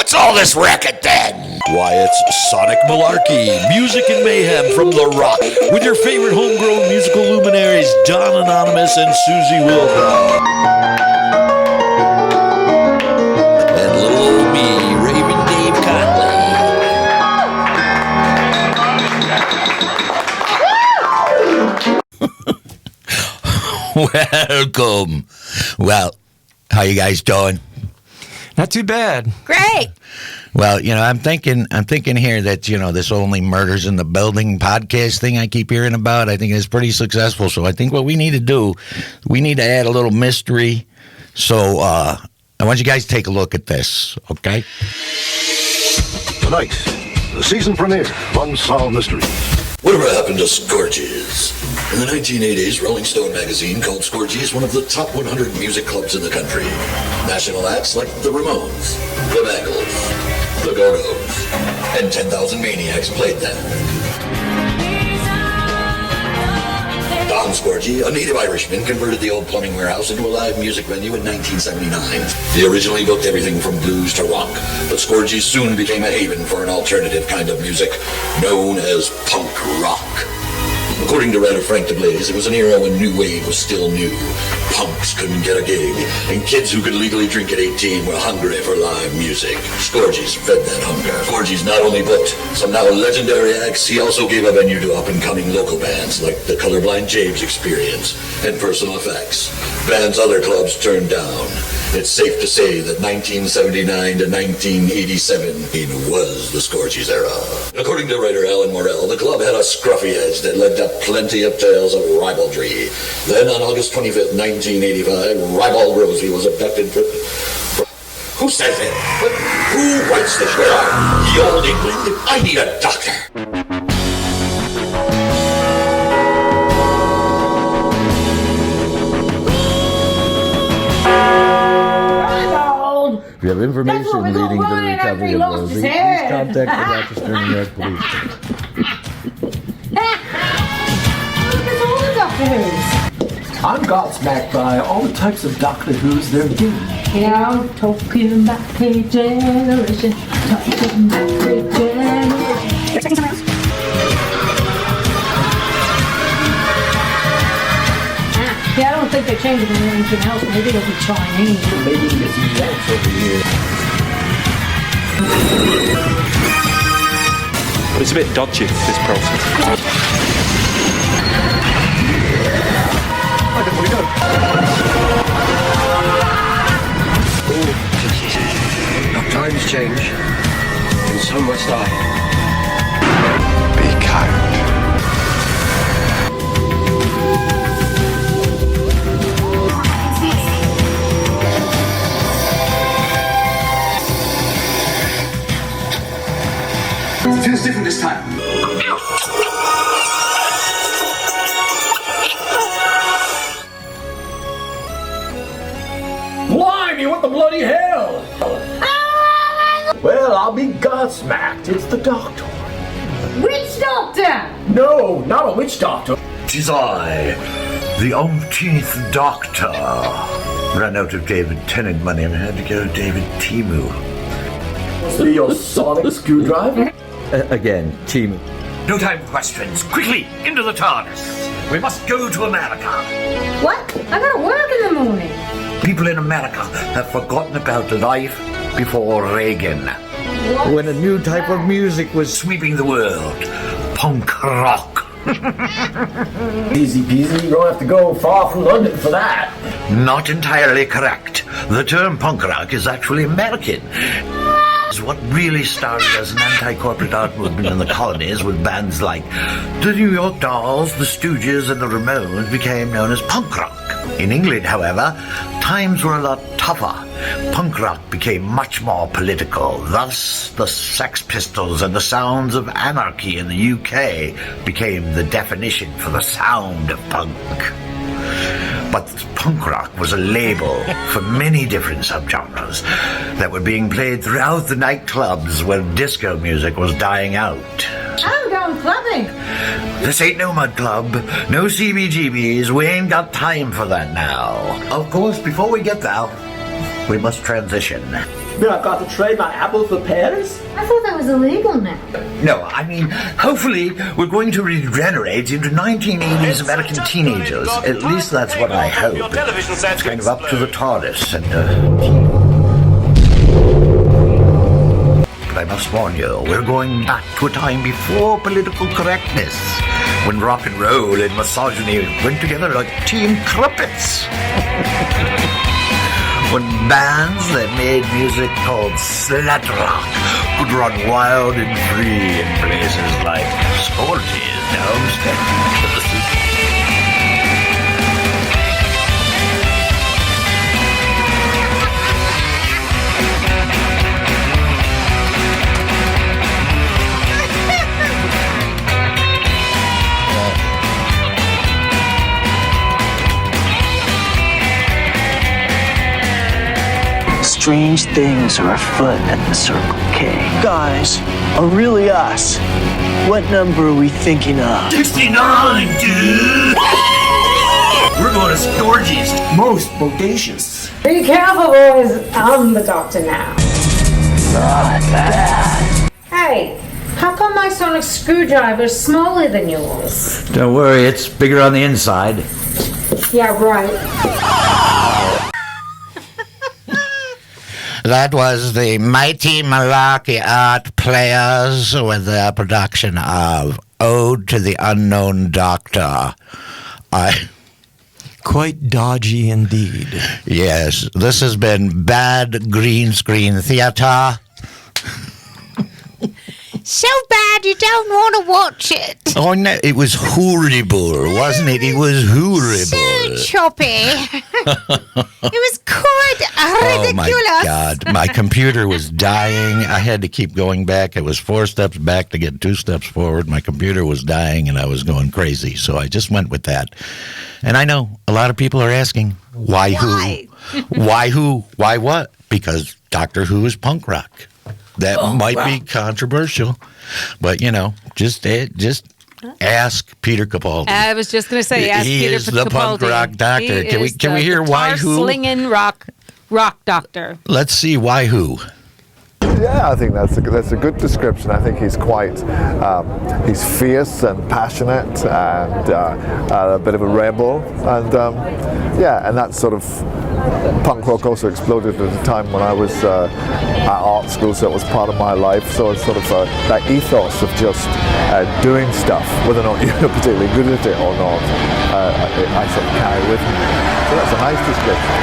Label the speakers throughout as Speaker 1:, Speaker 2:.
Speaker 1: What's all this racket then?
Speaker 2: Why, it's Sonic Malarkey, music and mayhem from The Rock, with your favorite homegrown musical luminaries, Don Anonymous and Susie Wilbur. And little old me, Raven Dave Conley. Welcome. Well, how you guys doing?
Speaker 3: Not too bad.
Speaker 4: Great.
Speaker 2: Well, I'm thinking here that, this Only Murders in the Building podcast thing I keep hearing about, I think is pretty successful. So I think what we need to do, we need to add a little mystery. So I want you guys to take a look at this, okay?
Speaker 5: Tonight, the season premiere of Unsolved Mysteries.
Speaker 1: Whatever happened to Scorgie's? In the 1980s, Rolling Stone magazine called Scorgie's one of the top 100 music clubs in the country. National acts like the Ramones, the Bangles, the Go-Go's, and 10,000 Maniacs played there. Don Scorgie, a native Irishman, converted the old plumbing warehouse into a live music venue in 1979. He originally booked everything from blues to rock, but Scorgie soon became a haven for an alternative kind of music known as punk rock. According to writer Frank DeBlaze, it was an era when new wave was still new. Punks couldn't get a gig, and kids who could legally drink at 18 were hungry for live music. Scorgie's fed that hunger. Scorgie's not only booked some now legendary acts, he also gave a venue to up-and-coming local bands like the Colorblind James Experience and Personal Effects. Bands other clubs turned down. It's safe to say that 1979 to 1987 was the Scorgie's era. According to writer Alan Morrell, the club had a scruffy edge that led to plenty of tales of ribaldry. Then on August 25th, 1985, Ribald Rosie was abducted for... Who says it? But who writes this? Where are ye old England? I need a doctor.
Speaker 2: If you have information leading to the recovery of Rosie, please contact the Rochester, New York Police.
Speaker 4: Look at all the Doctor Who's.
Speaker 6: I'm gobsmacked by all the types of Doctor Who's there be.
Speaker 4: Yeah, I'm talking about a generation. Talking about a generation. Yeah, I don't think they're changing anything else. Maybe it'll be Chinese.
Speaker 6: Maybe we can get some dance over here.
Speaker 3: But it's a bit dodgy, this process.
Speaker 6: Where we go?
Speaker 5: Now times change, and so must I.
Speaker 3: Be kind.
Speaker 6: It feels different this time. Blimey, what the bloody hell? Well, I'll be gobsmacked. It's the doctor.
Speaker 4: Which doctor?
Speaker 6: No, not a witch doctor.
Speaker 7: 'Tis I, the umpteenth Doctor. Ran out of David Tennant money and had to go David Timu.
Speaker 6: So your sonic screwdriver?
Speaker 7: Again, Timu. No time for questions. Quickly, into the TARDIS. We must go to America.
Speaker 4: What? I gotta work in the morning.
Speaker 7: People in America have forgotten about life before Reagan.
Speaker 4: What?
Speaker 7: When a new type of music was sweeping the world. Punk rock.
Speaker 6: Easy peasy, you don't have to go far from London for that.
Speaker 7: Not entirely correct. The term punk rock is actually American. It's what really started as an anti-corporate art movement in the colonies, with bands like the New York Dolls, the Stooges, and the Ramones became known as punk rock. In England, however, times were a lot tougher. Punk rock became much more political. Thus, the Sex Pistols and the sounds of anarchy in the UK became the definition for the sound of punk. But punk rock was a label for many different subgenres that were being played throughout the nightclubs where disco music was dying out.
Speaker 4: I'm going clubbing.
Speaker 7: This ain't no mud club, no CBGBs, we ain't got time for that now. Of course, before we get there, we must transition.
Speaker 6: Then I've got to trade my apples for pears?
Speaker 4: I thought that was illegal now.
Speaker 7: No, I mean, hopefully we're going to regenerate into 1980s American teenagers. At least that's what I hope. It's kind of up to the TARDIS and But I must warn you, we're going back to a time before political correctness, when rock and roll and misogyny went together like tea and crumpets. When bands that made music called slut rock could run wild and free in places like Scorgie's downstairs.
Speaker 8: Strange things are afoot at the Circle K. Guys, are really us. What number are we thinking of?
Speaker 7: 69, dude! We're going to Scorgie's.
Speaker 6: Most bodacious.
Speaker 4: Be careful, boys. I'm the doctor now.
Speaker 8: Not bad.
Speaker 4: Hey, how come my sonic screwdriver is smaller than yours?
Speaker 7: Don't worry, it's bigger on the inside.
Speaker 4: Yeah, right.
Speaker 2: That was the Mighty Malarkey Art Players with their production of Ode to the Unknown Doctor.
Speaker 3: Quite dodgy indeed.
Speaker 2: Yes, this has been Bad Green Screen Theater.
Speaker 9: So bad you don't want to watch it.
Speaker 2: Oh, no, it was horrible, wasn't it? It was horrible.
Speaker 9: So choppy. It was quite ridiculous.
Speaker 2: Oh, my God. My computer was dying. I had to keep going back. It was 4 steps back to get 2 steps forward. My computer was dying, and I was going crazy. So I just went with that. And I know a lot of people are asking, why who? Why who? Why what? Because Doctor Who is punk rock. That might be controversial, but just ask Peter Capaldi.
Speaker 10: I was just going to say, ask
Speaker 2: he
Speaker 10: Peter
Speaker 2: is the
Speaker 10: Capaldi.
Speaker 2: punk rock doctor. Can we hear why who?
Speaker 10: Slinging rock doctor.
Speaker 2: Let's see why who.
Speaker 11: Yeah, I think that's a good description. I think he's quite he's fierce and passionate and a bit of a rebel, and and that sort of punk rock also exploded at a time when I was at art school, so it was part of my life. So it's sort of that ethos of just doing stuff, whether or not you're particularly good at it or not. I sort of carry with me. So that's a nice description.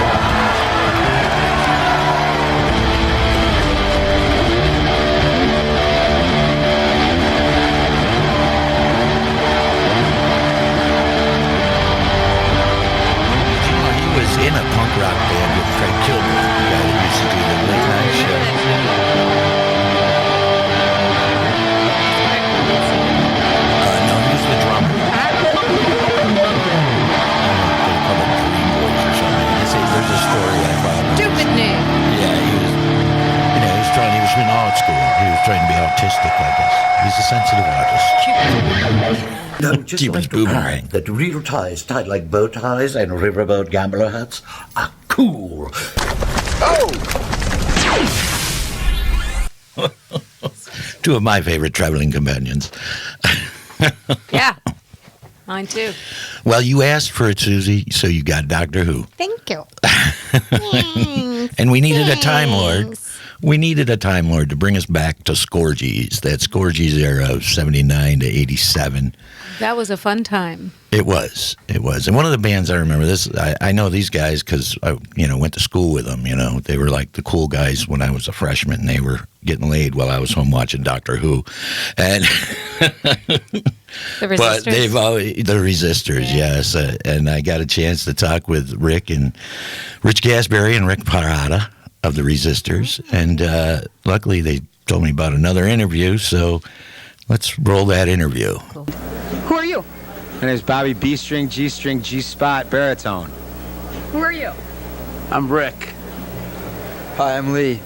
Speaker 2: In a punk rock band with Craig Kilborn, the guy that used to do the late night show. No, he was the drummer. There's a story I found.
Speaker 10: Stupid name.
Speaker 2: Yeah, he was. He was in art school. He was trying to be autistic, I guess. He's a sensitive artist.
Speaker 7: No, just
Speaker 2: He was
Speaker 7: like to
Speaker 2: boomerang.
Speaker 7: add that real ties tied like bow ties and riverboat gambler hats are cool.
Speaker 2: Two of my favorite traveling companions.
Speaker 10: Yeah, mine too.
Speaker 2: Well, you asked for it, Susie, so you got Doctor Who.
Speaker 9: Thank you.
Speaker 2: And we needed a Time Lord. We needed a Time Lord to bring us back to Scorgie's, that Scorgie's era of 79 to 87.
Speaker 10: That was a fun time.
Speaker 2: It was. And one of the bands I remember, I know these guys because I went to school with them. They were like the cool guys when I was a freshman, and they were getting laid while I was home watching Doctor Who. And
Speaker 10: The Resistors?
Speaker 2: But they've always, the Resistors, yes. And I got a chance to talk with Rich Gasberry and Rick Parada of the Resistors. And luckily they told me about another interview, so let's roll that interview.
Speaker 10: Cool. Who are you?
Speaker 12: My name's Bobby B-string, G-string, G-spot, baritone.
Speaker 10: Who are you?
Speaker 12: I'm Rick. Hi, I'm Lee.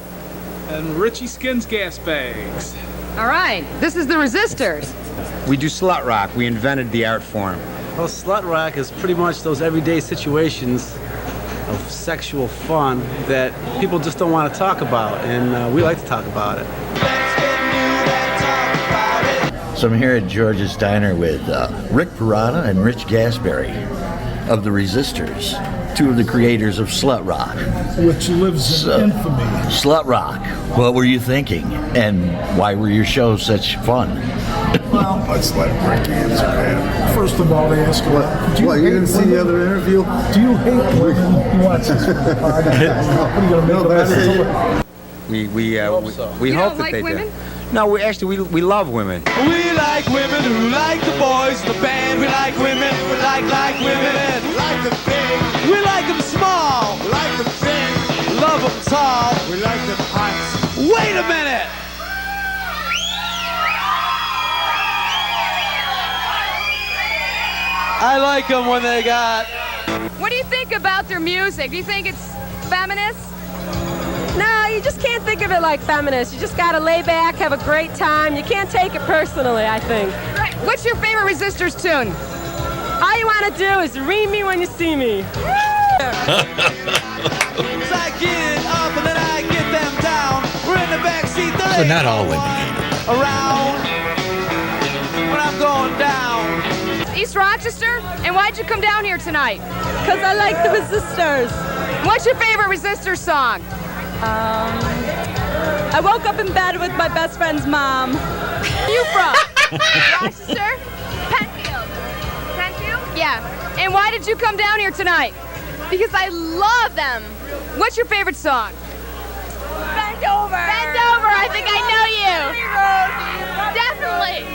Speaker 13: And Richie skins gas bags.
Speaker 10: All right, this is the Resistors.
Speaker 12: We do slut rock. We invented the art form.
Speaker 13: Well, slut rock is pretty much those everyday situations
Speaker 14: of sexual fun that people just don't want to talk about, and we like to talk about it.
Speaker 7: So I'm here at George's Diner with Rick Parada and Rich Gasberry of the Resistors, two of the creators of Slut Rock.
Speaker 15: Which lives in infamy.
Speaker 7: Slut Rock, what were you thinking? And why were your shows such fun?
Speaker 15: Well, let's let Rick answer that. First of all, they ask
Speaker 16: you didn't see the other interview?
Speaker 15: Do you hate women? He wants this for the podcast. What are you going to make about it?
Speaker 12: We hope that they do. No, we love women.
Speaker 13: We like women who like the boys, the band. We like women who like women. Like them big. We like them small. Like them thin. Love them tall. We like them hot. Wait a minute. I like them when they got...
Speaker 10: What do you think about their music? Do you think it's feminist?
Speaker 17: No, you just can't think of it like feminist. You just gotta lay back, have a great time. You can't take it personally, I think.
Speaker 10: Right. What's your favorite Resistors tune?
Speaker 17: All you wanna do is read me when you see me.
Speaker 13: I get it up and then I get them down. We're in the backseat.
Speaker 2: So not all women hate
Speaker 13: around when I'm going down.
Speaker 10: East Rochester? And why'd you come down here tonight?
Speaker 17: Because I like the Resistors.
Speaker 10: What's your favorite Resistors song?
Speaker 17: I woke up in bed with my best friend's mom.
Speaker 10: Where you from? Rochester? Penfield. Penfield? Yeah. And why did you come down here tonight? Because I love them. What's your favorite song?
Speaker 17: Bend over.
Speaker 10: Bend over. I think I know you. Definitely.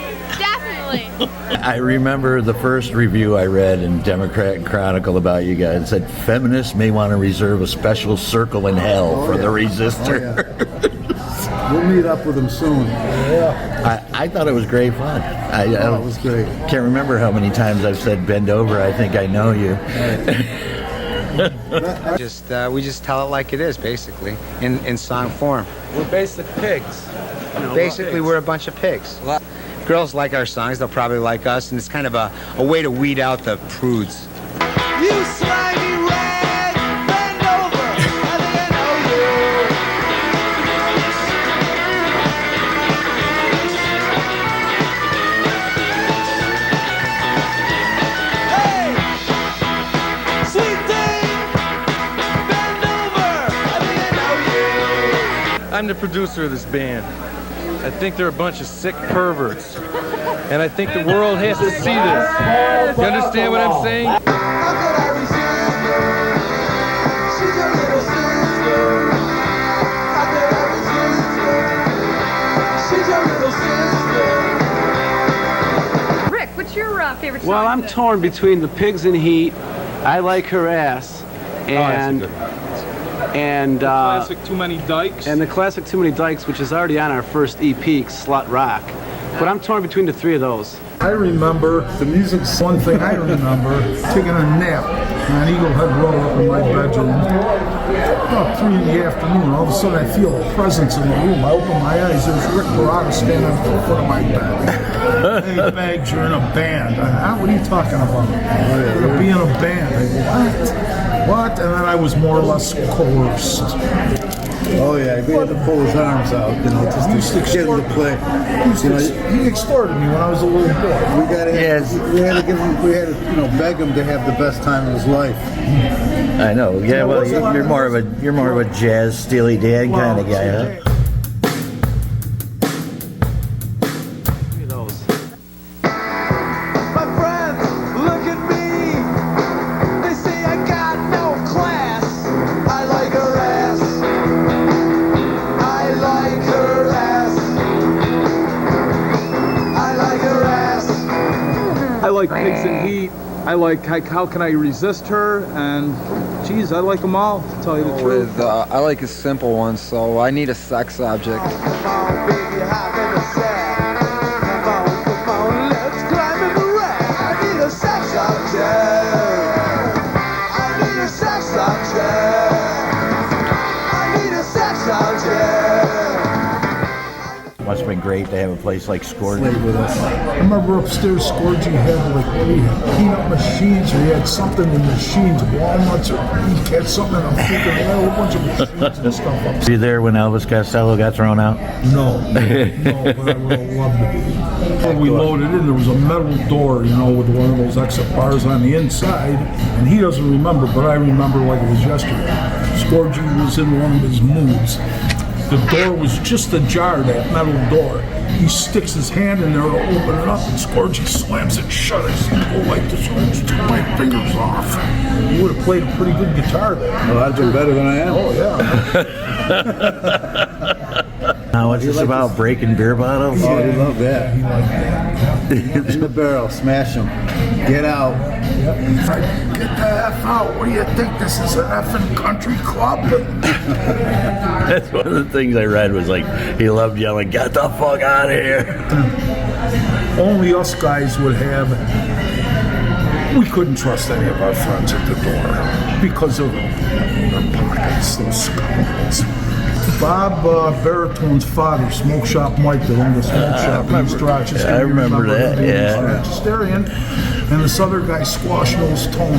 Speaker 7: I remember the first review I read in Democrat and Chronicle about you guys. It said feminists may want to reserve a special circle in hell for the Resistor.
Speaker 16: We'll meet up with them soon.
Speaker 7: I thought it was great fun.
Speaker 16: It was great.
Speaker 7: Can't remember how many times I've said bend over, I think I know you.
Speaker 12: We just tell it like it is, basically, in song form.
Speaker 14: We're basic pigs.
Speaker 12: Basically, we're a bunch of pigs. Girls like our songs, they'll probably like us, and it's kind of a way to weed out the prudes.
Speaker 13: You slimy rag, bend over. I think I know you. Hey, sweet thing, bend over. I think I know you.
Speaker 18: I'm the producer of this band. I think they're a bunch of sick perverts. And I think the world has to see this. You understand what I'm saying?
Speaker 13: How could I resist her? She's a little sister. How could I resist her? She's a little sister.
Speaker 10: Rick, what's your favorite song?
Speaker 14: Well, I'm torn between The Pigs in Heat, I Like Her Ass, and
Speaker 13: The classic Too Many Dykes.
Speaker 14: And the classic Too Many Dykes, which is already on our first EP, Slut Rock. But I'm torn between the three of those.
Speaker 15: I remember the music's one thing I remember taking a nap on Eagle Head Road up in my bedroom. About 3 in the afternoon, all of a sudden I feel a presence in the room. I open my eyes, there's Rick Parada standing at the foot of my bed. Hey, Bags, you're in a band. What are you talking about? You're going to be in a band. I go, what? And then I was more or less coerced.
Speaker 16: Oh yeah, he had to pull his arms out, just to get him to play.
Speaker 15: He extorted me when I was a little boy.
Speaker 16: We had to give him, beg him to have the best time of his life.
Speaker 7: I know. Yeah, well, you're more of a jazz Steely Dan kind of guy, huh?
Speaker 13: Pigs in Heat. I like How Can I Resist Her, and geez, I like them all, to tell you the truth.
Speaker 19: I like a simple one, so I Need a Sex Object.
Speaker 7: Must
Speaker 2: have been great to have a place like Scorgie.
Speaker 15: I remember upstairs, Scorgie had like peanut machines, or he had something in machines, walnuts, or he had something in a freaking whole bunch of machines and stuff up.
Speaker 2: Were you there when Elvis Costello got thrown out?
Speaker 15: No, but I would have loved it. When we loaded in, there was a metal door, you know, with one of those exit bars on the inside, and he doesn't remember, but I remember like it was yesterday. Scorgie was in one of his moods. The door was just ajar, that metal door. He sticks his hand in there to open it up, and Scorgie slams it shut. I said, go like this, I just took my fingers off. He would have played a pretty good guitar there.
Speaker 16: Well, I'd do better than I am.
Speaker 15: Oh, yeah.
Speaker 2: Now, what's this about, breaking beer bottles?
Speaker 16: Oh, he loved that.
Speaker 15: He liked that.
Speaker 16: In the barrel, smash them. Get out.
Speaker 15: Yep. Get the F out. What do you think? This is an effing country club?
Speaker 2: That's one of the things I read was like, he loved yelling, get the fuck out of here.
Speaker 15: Only us guys would have, we couldn't trust any of our friends at the door because of their pockets, those scoundrels. Bob Baritone's father, Smoke Shop Mike, that owned the smoke shop in East Rochester.
Speaker 2: I remember that, yeah.
Speaker 15: Rochesterian. And this other guy, Squash Nose Tony.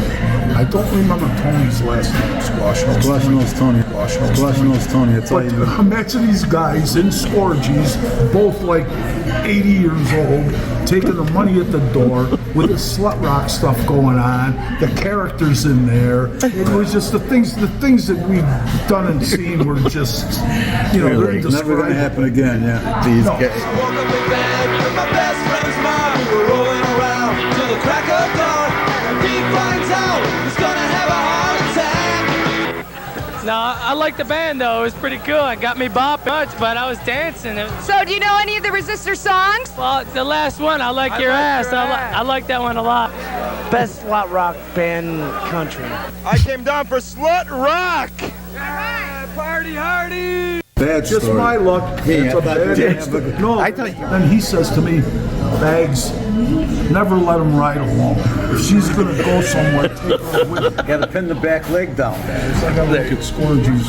Speaker 15: I don't remember Tony's last name. Squash Nose Tony.
Speaker 16: Squash Nose Tony, that's all you know.
Speaker 15: Imagine these guys in Scorgies, both like 80 years old, taking the money at the door with the slut rock stuff going on, the characters in there. It was just the things that we've done and seen were just, you know, they're indescribable.
Speaker 16: Never going to happen again, yeah.
Speaker 2: These
Speaker 13: I woke up in bed with my best friend's mom. We were rolling around till the crack of dawn. And he finds out he's gonna have a heart attack.
Speaker 20: No, I like the band though. It was pretty cool. It got me bopping much, but I was dancing.
Speaker 10: So, do you know any of the Resistor songs?
Speaker 20: Well, the last one, I Like Your Ass. I like that one a lot.
Speaker 21: Best slut rock band country.
Speaker 13: I came down for slut rock. Yeah, party hardy.
Speaker 16: Bad
Speaker 15: Just
Speaker 16: story.
Speaker 15: my luck.
Speaker 16: Hey,
Speaker 15: It's a bad story. No, and he says to me, Bags, never let him ride alone. If she's going to go somewhere, take her with you.
Speaker 16: Got to pin the back leg down.
Speaker 15: So I got to look at Scorgie's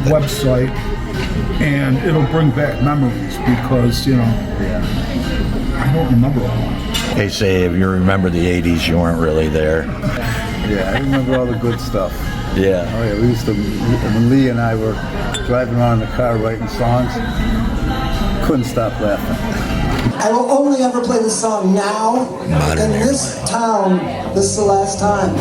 Speaker 15: website, and it'll bring back memories because, you know, I don't remember all of it.
Speaker 2: They say if you remember the 80s, you weren't really there.
Speaker 16: Yeah, I remember all the good stuff.
Speaker 2: Yeah.
Speaker 16: Oh, yeah, we used to, when Lee and I were driving around in the car writing songs, couldn't stop laughing.
Speaker 22: I will only ever play this song now. In this town, this is the last time.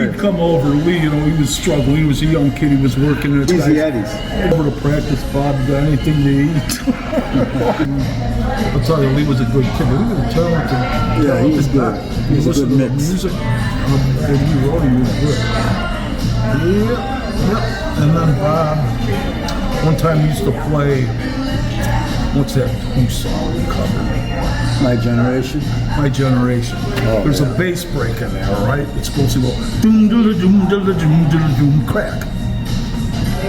Speaker 15: He'd come over, Lee, you know, he was struggling. He was a young kid, he was working.
Speaker 16: Easy Eddies.
Speaker 15: Over to practice, Bob, anything to eat. I'll tell you, Lee was a good kid. He was a talented.
Speaker 16: Yeah, he was good. He was a good mix.
Speaker 15: Music that he wrote, he was good. Yeah. And then Bob, one time he used to play, what's that Who song we covered?
Speaker 16: My Generation.
Speaker 15: My Generation.
Speaker 16: Oh,
Speaker 15: there's a bass break in there, right? It's supposed to go doom doom doom doom doom doom doom crack.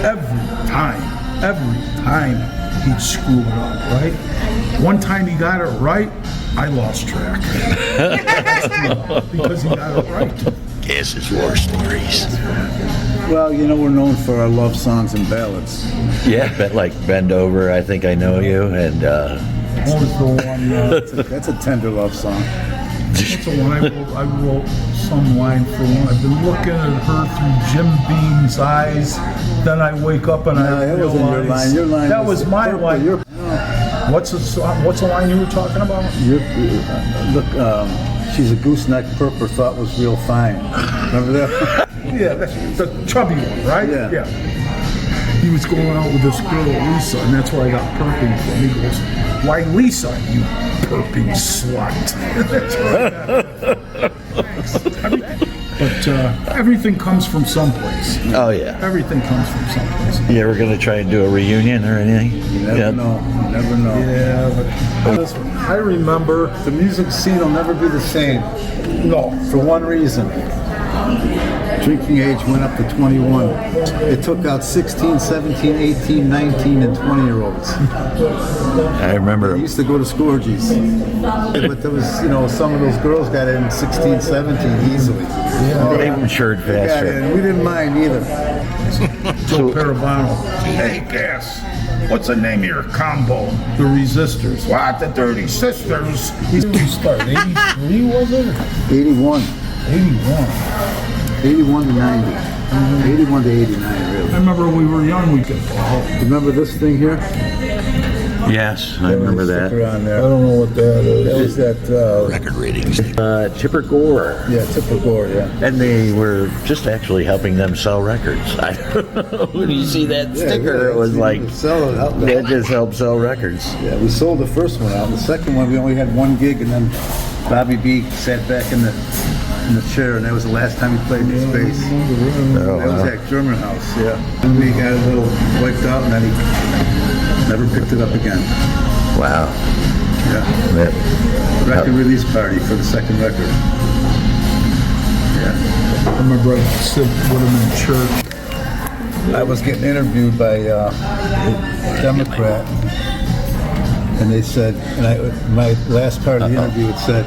Speaker 15: Every time he'd screw it up, right? One time he got it right, I lost track. Because he got it right.
Speaker 2: Guess it's war stories.
Speaker 16: Well, you know, we're known for our love songs and ballads.
Speaker 2: Yeah, but like Bend Over, I Think I Know You, and
Speaker 15: What was the one?
Speaker 16: That's a tender love song.
Speaker 15: That's the one I wrote some line for one. I've been looking at her through Jim Beam's eyes. Then I wake up and I
Speaker 16: that
Speaker 15: realize
Speaker 16: wasn't your line. Your line
Speaker 15: that was my line. What's the line you were talking about?
Speaker 16: She's a gooseneck purper, thought was real fine. Remember that?
Speaker 15: Yeah, that's the chubby one, right?
Speaker 16: Yeah.
Speaker 15: He was going out with this girl, Lisa, and that's where I got perping from. He goes, "Why Lisa, you perping slut?" That's where I got it. But everything comes from someplace.
Speaker 2: Oh, yeah.
Speaker 15: Everything comes from someplace.
Speaker 2: You ever going to try and do a reunion or anything?
Speaker 16: You never know. You never know.
Speaker 15: Yeah, but I remember
Speaker 16: the music scene will never be the same.
Speaker 15: No.
Speaker 16: For one reason. Drinking age went up to 21. It took out 16, 17, 18, 19, and 20-year-olds.
Speaker 2: I remember.
Speaker 16: They used to go to Scorgie's. But there was, some of those girls got in 16, 17 easily.
Speaker 2: Yeah, they matured faster.
Speaker 16: We didn't mind either.
Speaker 15: Joe Parabano. Hey, Gas. What's the name of your combo? The Resistors. What? The Dirty Sisters? When did we start? 83 was it?
Speaker 16: 81.
Speaker 15: 81.
Speaker 16: 81 to 90. 81 to 89, really.
Speaker 15: I remember when we were young, we could.
Speaker 16: Remember this thing here?
Speaker 2: Yes, I remember that.
Speaker 16: On there.
Speaker 15: I don't know what that is.
Speaker 16: That was that
Speaker 2: record ratings. Chipper Gore.
Speaker 16: Yeah, Chipper Gore. Yeah.
Speaker 2: And they were just actually helping them sell records. I don't know. When you see that sticker, it was like that just helped sell records.
Speaker 16: Yeah, we sold the first one out. The second one, we only had one gig, and then Bobby B sat back in the chair, and that was the last time he played this bass. That was at German House. Yeah. And we got a little wiped out, and then he never picked it up again.
Speaker 2: Wow.
Speaker 16: Yeah. Record release party for the second record. Yeah.
Speaker 15: I remember I sit with him in church.
Speaker 16: I was getting interviewed by a Democrat, and they said, my last part of the interview, it said,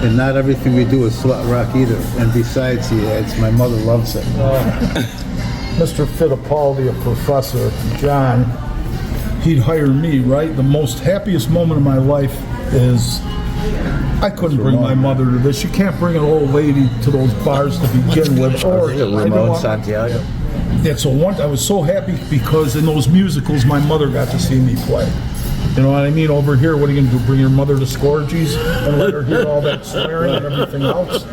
Speaker 16: and not everything we do is slut rock either. And besides, he adds, my mother loves it.
Speaker 15: Mr. Fittipaldi, a professor, John, he'd hire me, right? The most happiest moment of my life is I couldn't bring my mother to this. You can't bring an old lady to those bars to begin with. Or
Speaker 2: Ramon Santiago.
Speaker 15: That's I was so happy because in those musicals, my mother got to see me play. You know what I mean? Over here, what are you going to do? Bring your mother to Scorgie's and let her hear all that swearing and everything else?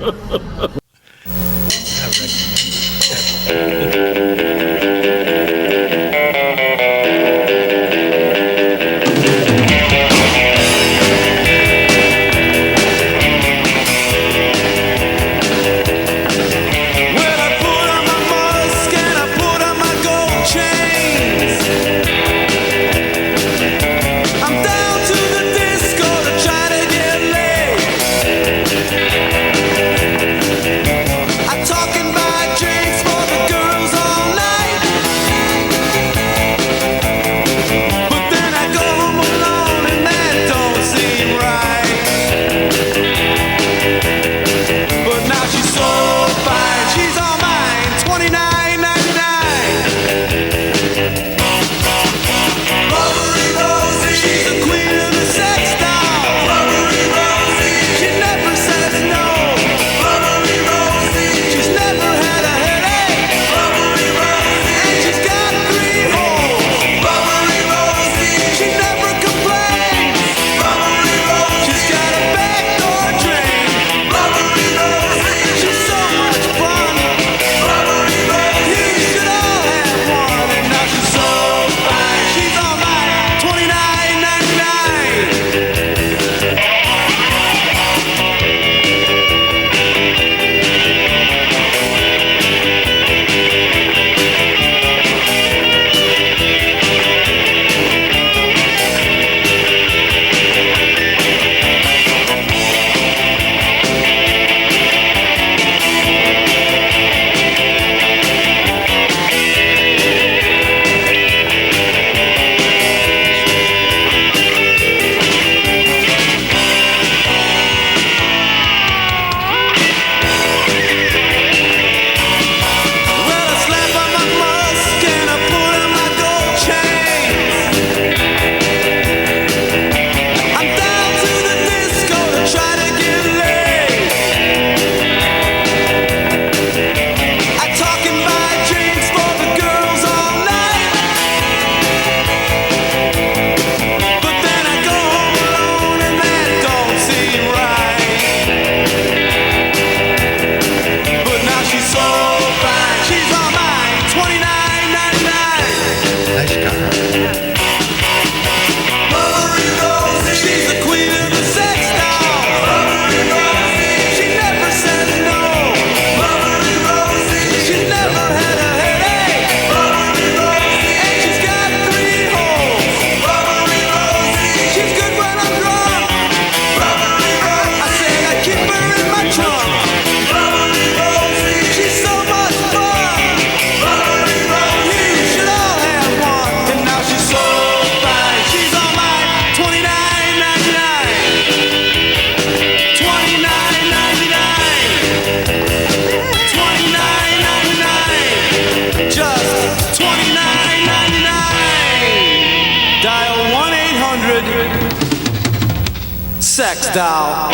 Speaker 13: Sex Doll.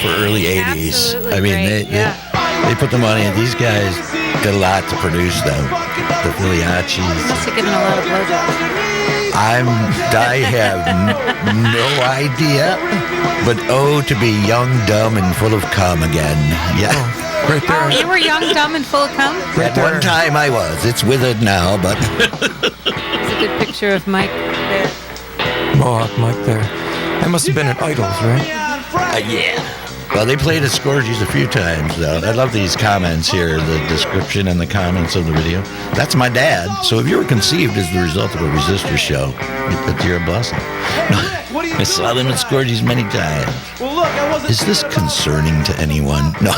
Speaker 2: For early 80s.
Speaker 9: Absolutely
Speaker 2: I mean,
Speaker 9: great,
Speaker 2: they put the money in. These guys did a lot to produce them. The Filiaccis.
Speaker 9: Must have given a lot of blowjobs.
Speaker 2: I have no idea, but to be young, dumb, and full of cum again. Yeah.
Speaker 3: Right there.
Speaker 9: Oh, you were young, dumb, and full of cum?
Speaker 2: At one time I was. It's withered now, but...
Speaker 9: It's a good picture of Mike there.
Speaker 3: Mohawk Mike there. That must have been at Idols, right?
Speaker 2: Yeah. Well, they played at Scorgie's a few times, though. I love these comments here, the description and the comments of the video. That's my dad. So if you were conceived as the result of a Resistor show, you're a blessing. I saw them at Scorgie's many times. Is this concerning to anyone? No.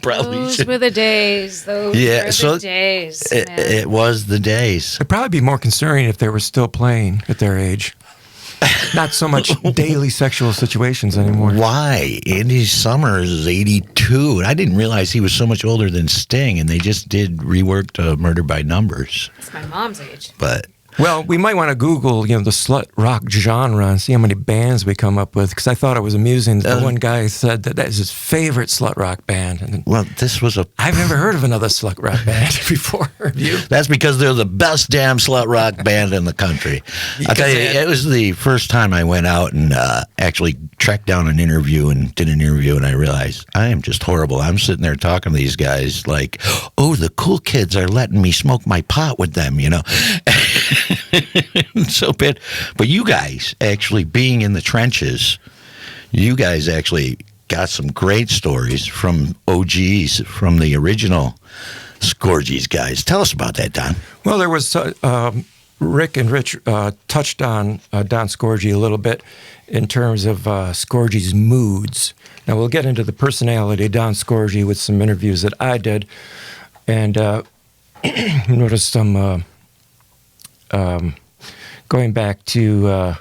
Speaker 2: Probably
Speaker 9: Those
Speaker 2: should.
Speaker 9: were the days. Those
Speaker 2: Yeah,
Speaker 9: were
Speaker 2: so
Speaker 9: the days.
Speaker 2: it was the days.
Speaker 3: It'd probably be more concerning if they were still playing at their age. Not so much daily sexual situations anymore.
Speaker 2: Why? Andy Summers is 82. And I didn't realize he was so much older than Sting, and they just did reworked Murder by Numbers.
Speaker 9: It's my mom's age.
Speaker 2: But
Speaker 3: well, we might want to Google, the slut rock genre and see how many bands we come up with. Because I thought it was amusing that one guy said that is his favorite slut rock band. And
Speaker 2: well, this was
Speaker 3: I've never heard of another slut rock band before. Have you?
Speaker 2: That's because they're the best damn slut rock band in the country. I'll tell you, it was the first time I went out and actually tracked down an interview and did an interview, and I realized I am just horrible. I'm sitting there talking to these guys like, oh, the cool kids are letting me smoke my pot with them, So bad. But you guys actually being in the trenches, you guys actually got some great stories from OGs, from the original Scorgie's guys. Tell us about that, Don.
Speaker 3: Well, there was Rick and Rich touched on Don Scorgie a little bit in terms of Scorgie's moods. Now, we'll get into the personality of Don Scorgie with some interviews that I did. And noticed some... going back to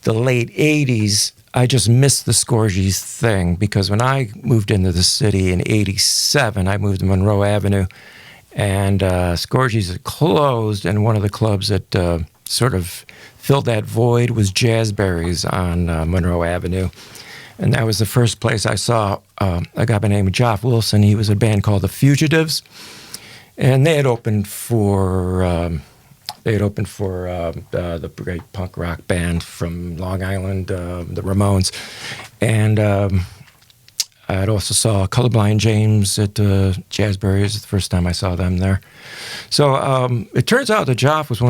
Speaker 3: the late 80s, I just missed the Scorgie's thing because when I moved into the city in 87, I moved to Monroe Avenue, and Scorgie's had closed, and one of the clubs that sort of filled that void was Jazzberries on Monroe Avenue. And that was the first place I saw a guy by the name of Joff Wilson. He was a band called The Fugitives, and they had opened for... the great punk rock band from Long Island, the Ramones. And I also saw Colorblind James at Jazzberries the first time I saw them there. So it turns out that Joff was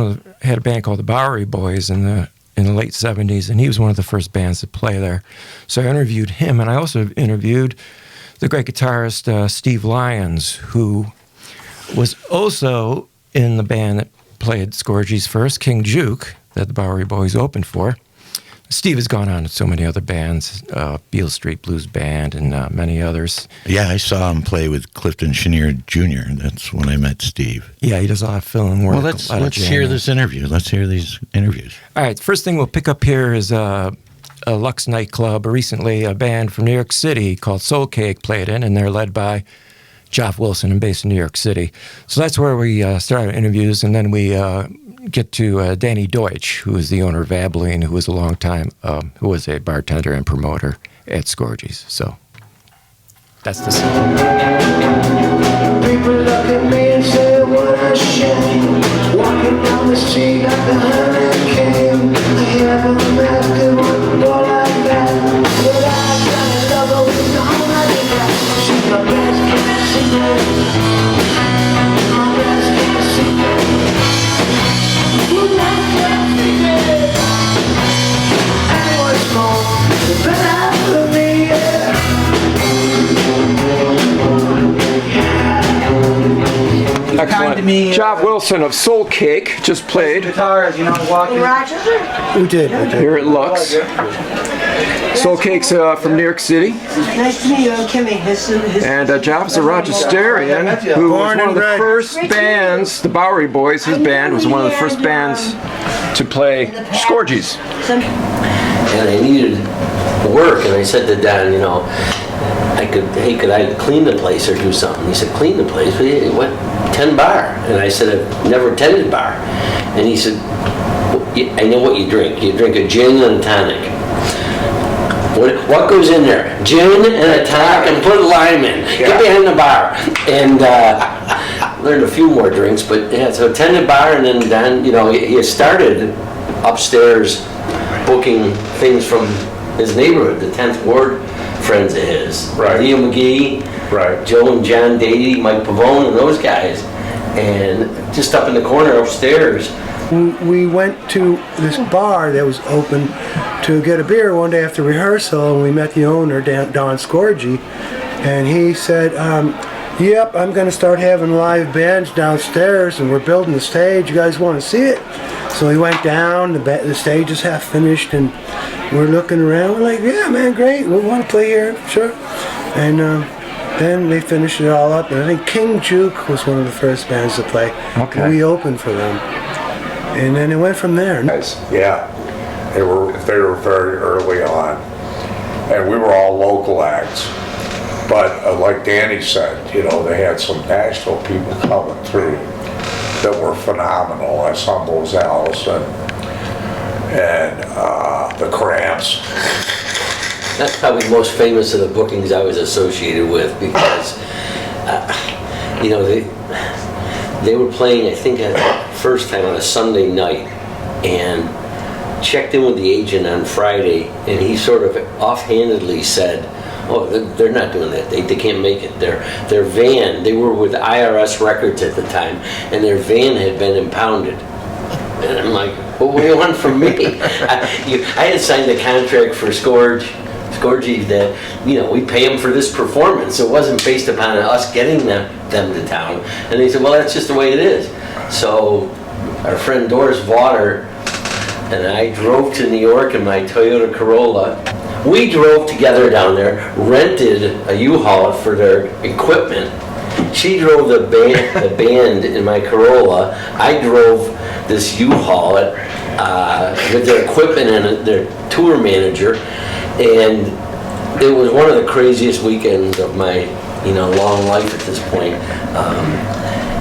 Speaker 3: had a band called the Bowery Boys in the late 70s, and he was one of the first bands to play there. So I interviewed him, and I also interviewed the great guitarist Steve Lyons, who was also in the band that played Scorgie's first, King Juke, that the Bowery Boys opened for. Steve has gone on to so many other bands, Beale Street Blues Band and many others.
Speaker 2: Yeah, I saw him play with Clifton Chenier Jr. That's when I met Steve.
Speaker 3: Yeah, he does a lot of film work.
Speaker 2: Well, let's hear this interview. Let's hear these interviews.
Speaker 3: All right, first thing we'll pick up here is a Lux nightclub. Recently, a band from New York City called Soul Cake played in, and they're led by Joff Wilson and based in New York City. So that's where we start our interviews, and then we get to Danny Deutsch, who is the owner of Abilene, who was who was a bartender and promoter at Scorgie's. So that's the song.
Speaker 1: People look at me and say, what a shame. Walking down the street like a hurricane. I haven't met a one more like that. But I got a lover with no money back. She's my best kept secret. My best kept secret. My best kept secret. Anyone's more, the better for me, yeah.
Speaker 3: Excellent. Joff Wilson of Soul Cake just played.
Speaker 21: Guitars, walking.
Speaker 3: We did. Here at Lux. Soul Cake's from New York City.
Speaker 1: Nice to meet you, I'm Kimmy.
Speaker 3: And Joff's a Rochesterian who was one of the first bands, the Bowery Boys, his band was one of the first bands to play Scorgie's.
Speaker 5: And I needed work, and I said to Don, could I clean the place or do something? He said, clean the place? What, 10 bar? And I said, I've never attended bar. And he said, I know what you drink. You drink a gin and a tonic. What goes in there? Gin and a tonic, and put a lime in. Get behind the bar. And learned a few more drinks, but yeah, so attended bar, and then you know, he started upstairs booking things from his neighborhood, the 10th Ward friends of his.
Speaker 6: Right.
Speaker 5: Liam McGee,
Speaker 6: right.
Speaker 5: Joe and John Dady, Mike Pavone, and those guys. And just up in the corner upstairs.
Speaker 22: We went to this bar that was open to get a beer one day after rehearsal, and we met the owner, Don Scorgie, and he said, yep, I'm going to start having live bands downstairs, and we're building the stage. You guys want to see it? So we went down, the stage is half finished, and we're looking around. We're like, yeah, man, great. We want to play here, sure. And then they finished it all up, and I think King Juke was one of the first bands to play.
Speaker 6: Okay.
Speaker 22: We opened for them. And then it went from there.
Speaker 6: Yeah, they were very early on, and we were all local acts. But like Danny said, you know, they had some Nashville people coming through that were phenomenal. I saw Mose Allison and the Cramps.
Speaker 5: That's probably the most famous of the bookings I was associated with, because you know, they were playing, I think, first time on a Sunday night, and checked in with the agent on Friday, and he sort of offhandedly said, oh, they're not doing that. They can't make it. Their van, they were with IRS Records at the time, and their van had been impounded. And I'm like, well, what do you want from me? I had signed a contract for Scorgie that, you know, we pay them for this performance. So it wasn't based upon us getting them to town. And they said, well, that's just the way it is. So our friend Doris Vaughter and I drove to New York in my Toyota Corolla. We drove together down there, rented a U-Haul for their equipment. She drove the band in my Corolla. I drove this U-Haul with their equipment and their tour manager. And it was one of the craziest weekends of my, you know, long life at this point.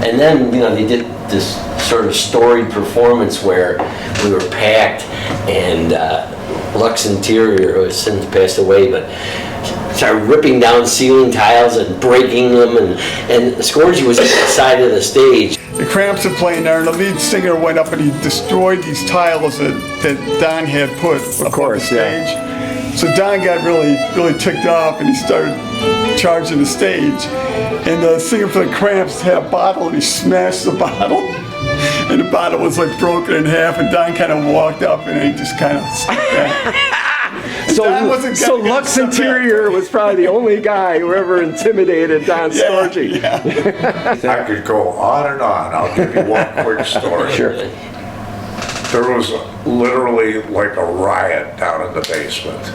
Speaker 5: And then, you know, they did this sort of storied performance where we were packed, and Lux Interior, who has since passed away, but started ripping down ceiling tiles and breaking them, and Scorgie was at the side of the stage.
Speaker 8: The Cramps are playing there, and the lead singer went up and he destroyed these tiles that Don had put up on the stage. Yeah. So Don got really ticked off, and he started charging the stage. And the singer for the Cramps had a bottle, and he smashed the bottle. And the bottle was like broken in half, and Don kind of walked up, and he just kind of stood back.
Speaker 23: So Lux Interior was probably the only guy who ever intimidated Don Scorgie.
Speaker 6: Yeah. I could go on and on. I'll give you one quick story.
Speaker 23: Sure.
Speaker 6: There was literally like a riot down in the basement.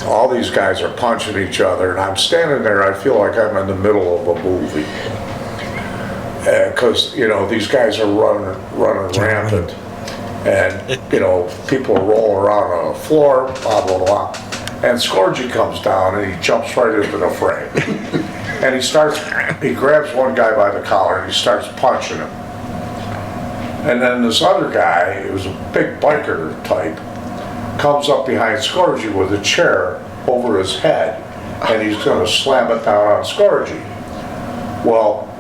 Speaker 6: All these guys are punching each other, and I'm standing there, I feel like I'm in the middle of a movie. Because, you know, these guys are running rampant. And, you know, people are rolling around on the floor, blah, blah, blah. And Scorgie comes down, and he jumps right into the fray. And he grabs one guy by the collar, and he starts punching him. And then this other guy, he was a big biker type, comes up behind Scorgie with a chair over his head, and he's going to slam it down on Scorgie. Well,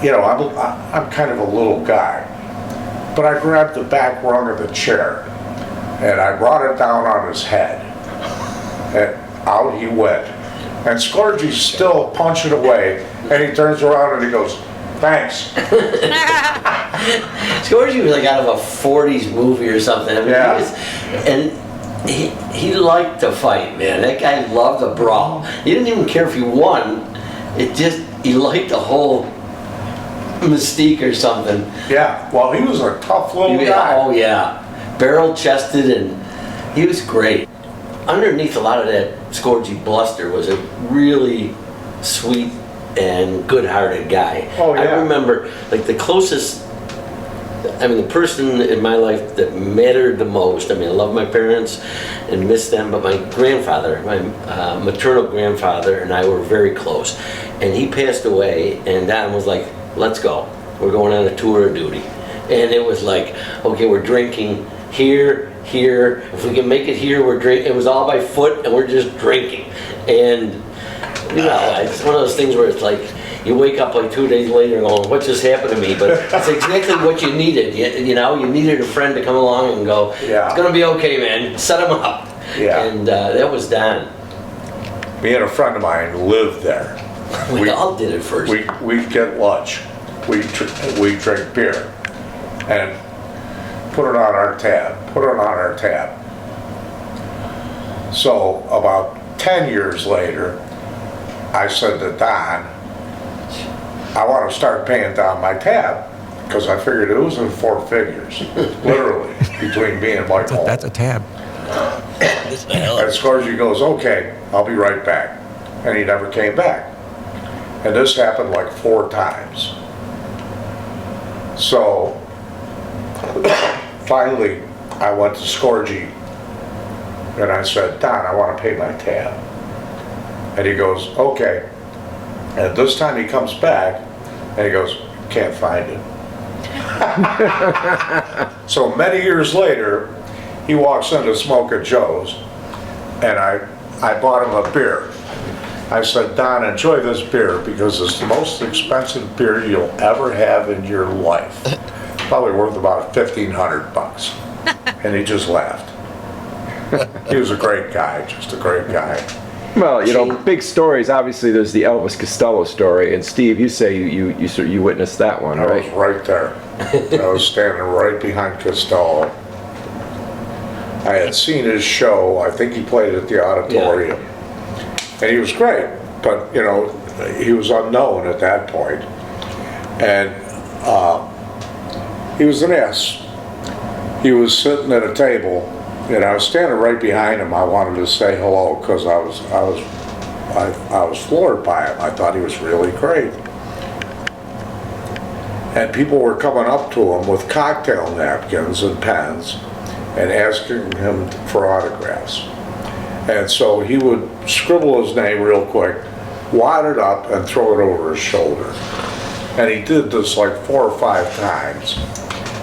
Speaker 6: you know, I'm kind of a little guy, but I grabbed the back rung of the chair, and I brought it down on his head, and out he went. And Scorgie's still punching away, and he turns around and he goes, thanks.
Speaker 5: Scorgie was like out of a 40s movie or something. I mean,
Speaker 6: Yeah.
Speaker 5: he liked to fight, man. That guy loved a brawl. He didn't even care if he won. He liked the whole mystique or something.
Speaker 6: Yeah, well, he was a tough little guy.
Speaker 5: Oh, yeah. Barrel-chested, and he was great. Underneath a lot of that Scorgie bluster was a really sweet and good-hearted guy.
Speaker 6: Oh, yeah.
Speaker 5: I remember, like, the person in my life that mattered the most, I love my parents and miss them, but my grandfather, my maternal grandfather, and I were very close. And he passed away, and Don was like, let's go. We're going on a tour of duty. And it was like, okay, we're drinking here. If we can make it here, we're drinking. It was all by foot, and we're just drinking. And you know, it's one of those things where it's like you wake up like 2 days later and going, what just happened to me? But it's exactly what you needed. You know, you needed a friend to come along and go, it's gonna be okay, man. Set him up.
Speaker 6: Yeah.
Speaker 5: And that was Don.
Speaker 6: Me and a friend of mine lived there.
Speaker 5: We all did it first.
Speaker 6: We'd get lunch. We drink beer. And put it on our tab. So about 10 years later, I said to Don, I want to start paying down my tab, because I figured it was in 4 figures, literally, between me and Michael.
Speaker 3: That's a tab.
Speaker 6: And Scorgie goes, okay, I'll be right back. And he never came back. And this happened like 4 times. So finally, I went to Scorgie and I said, Don, I want to pay my tab. And he goes, okay. And this time he comes back and he goes, can't find it. So many years later, he walks into Smokin' Joe's and I bought him a beer. I said, Don, enjoy this beer because it's the most expensive beer you'll ever have in your life. Probably worth about $1,500. And he just laughed. He was a great guy, just a great guy.
Speaker 23: Well, you know, big stories. Obviously, there's the Elvis Costello story, and Steve, you say you witnessed that one, right?
Speaker 6: I was right there. I was standing right behind Costello. I had seen his show. I think he played at the auditorium, and he was great. But you know, he was unknown at that point, and he was an ass. He was sitting at a table. And I was standing right behind him. I wanted to say hello because I was floored by him. I thought he was really great. And people were coming up to him with cocktail napkins and pens and asking him for autographs. And so he would scribble his name real quick, wad it up, and throw it over his shoulder. And he did this like 4 or 5 times.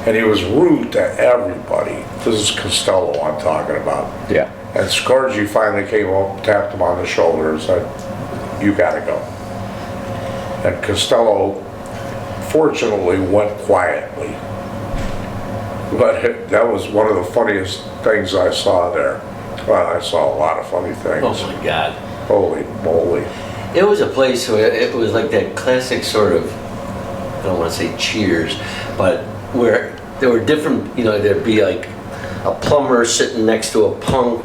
Speaker 6: And he was rude to everybody. This is Costello I'm talking about.
Speaker 23: Yeah.
Speaker 6: And Scorgie finally came up, tapped him on the shoulder and said, you gotta go. And Costello fortunately went quietly. But that was one of the funniest things I saw there. Well, I saw a lot of funny things.
Speaker 5: Oh my God.
Speaker 6: Holy moly.
Speaker 5: It was a place where it was like that classic sort of, I don't want to say Cheers, but where there were different, you know, there'd be like a plumber sitting next to a punk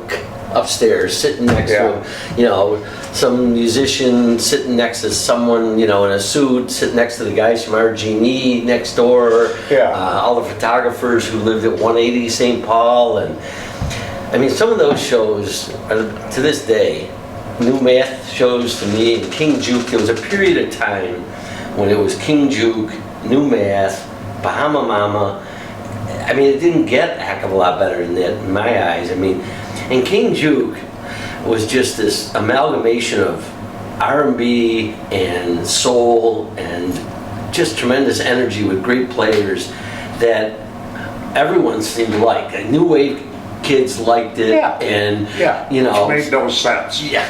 Speaker 5: upstairs, sitting next to, you know, some musician sitting next to someone, you know, in a suit, sitting next to the guys from RG&E next door, all the photographers who lived at 180 St. Paul, and I mean, some of those shows, to this day, New Math shows to me, and King Juke, there was a period of time when it was King Juke, New Math, Bahama Mama. I mean, it didn't get a heck of a lot better than that in my eyes. I mean, and King Juke was just this amalgamation of R&B and soul and just tremendous energy with great players that everyone seemed to like. The New Wave kids liked it, and you know,
Speaker 6: it made no sense.
Speaker 5: Yeah,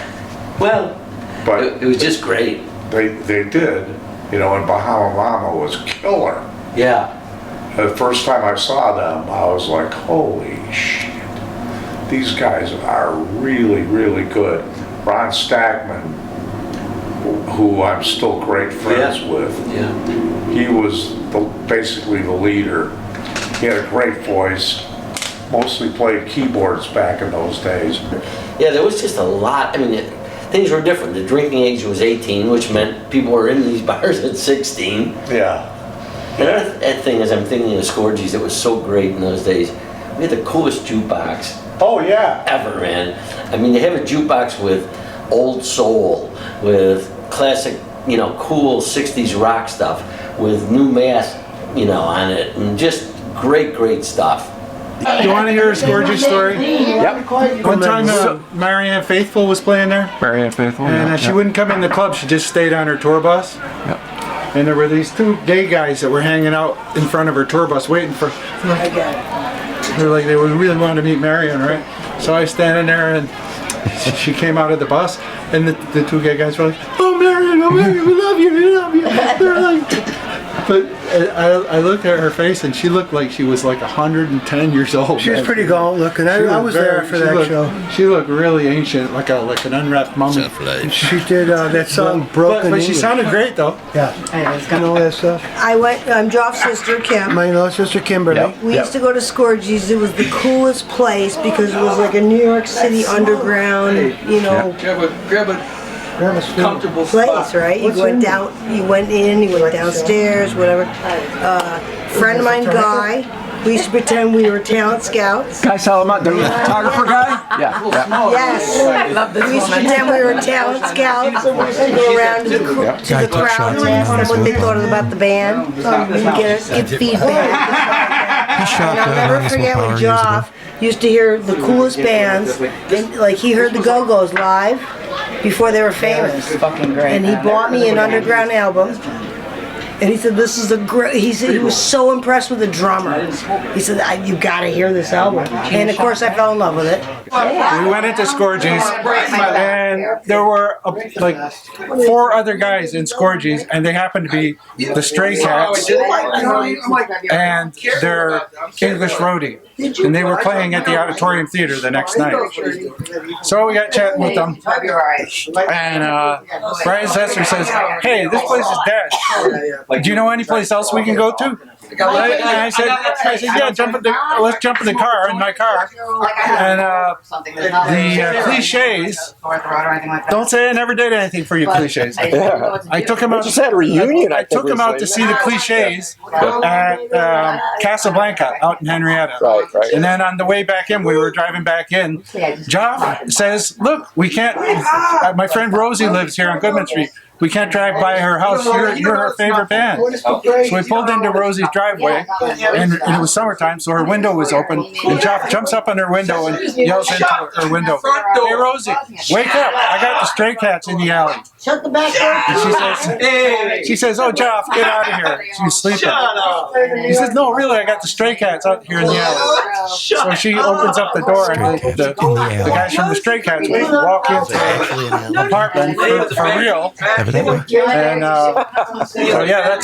Speaker 5: well, but it was just great.
Speaker 6: They did, you know, and Bahama Mama was killer.
Speaker 5: Yeah.
Speaker 6: The first time I saw them, I was like, holy shit, these guys are really, really good. Ron Stackman, who I'm still great friends with, he was basically the leader. He had a great voice, mostly played keyboards back in those days.
Speaker 5: Yeah, there was just a lot. I mean, things were different. The drinking age was 18, which meant people were in these bars at 16.
Speaker 6: Yeah.
Speaker 5: Another thing is, I'm thinking of Scorgie's that was so great in those days. We had the coolest jukebox.
Speaker 6: Oh yeah.
Speaker 5: Ever, man. I mean, they have a jukebox with old soul, with classic, you know, cool 60s rock stuff, with New Math, you know, on it, and just great, great stuff.
Speaker 4: You want to hear a Scorgie story?
Speaker 23: Yep.
Speaker 4: One time, Marianne Faithfull was playing there.
Speaker 23: Marianne Faithfull.
Speaker 4: And she wouldn't come in the club. She just stayed on her tour bus.
Speaker 23: Yep.
Speaker 4: and there were these two gay guys that were hanging out in front of her tour bus waiting for. They really wanted to meet Marion, right? So I was standing there, and she came out of the bus, and the two gay guys were like, "Oh Marion, we love you, we love you." They're like, but I looked at her face, and she looked like she was like 110 years old.
Speaker 22: She was pretty gaunt looking. I was there for that show.
Speaker 4: She looked really ancient, like an unwrapped mummy.
Speaker 22: She did that song "Broken."
Speaker 4: But she sounded great though.
Speaker 22: Yeah, and all that stuff.
Speaker 11: I'm Joff's sister, Kim.
Speaker 22: My little sister, Kimberly.
Speaker 11: We used to go to Scorgie's. It was the coolest place because it was like a New York City underground, grab a comfortable place, right? You went down, you went in, you went downstairs, whatever. Friend of mine, Guy, we used to pretend we were talent scouts.
Speaker 23: Guy Salamat, the photographer guy? Yeah.
Speaker 11: Yes.
Speaker 20: I love this
Speaker 11: We used to
Speaker 20: woman.
Speaker 11: pretend we were talent scouts and we used to go around to the crowd and ask them what they thought about the band. Get feedback. And I'll never forget when Joff used to hear the coolest bands, and like he heard the Go-Go's live before they were famous.
Speaker 20: Fucking great.
Speaker 11: And he bought me an underground album. And he said, "This is a great." He said he was so impressed with the drummer. He said, "You got to hear this album." And of course, I fell in love with it.
Speaker 4: We went into Scorgie's, and there were like 4 other guys in Scorgie's, and they happened to be the Stray Cats and their English roadie, and they were playing at the Auditorium Theater the next night. So we got chatting with them, and Brian Setzer says, "Hey, this place is dead. Do you know any place else we can go to?" And I said, "Yeah, let's jump in the car, in my car." And the Cliches, don't say I never did anything for you, Cliches. I took him out.
Speaker 23: Just had a reunion.
Speaker 4: I took him out to see the Cliches at Casablanca out in Henrietta.
Speaker 23: Right.
Speaker 4: And then on the way back in, we were driving back in. Joff says, "Look, we can't. My friend Rosie lives here on Goodman Street. We can't drive by her house. You're her favorite band." So we pulled into Rosie's driveway, and it was summertime, so her window was open. And Joff jumps up on her window and yells into her window, "Hey, Rosie, wake up! I got the Stray Cats in the alley."
Speaker 11: Shut the back door.
Speaker 4: And she says, "Oh, Joff, get out of here. She's sleeping." He says, "No, really, I got the Stray Cats out here in the alley." So she opens up the door, and the guys from the Stray Cats walk into the apartment for real. And so yeah,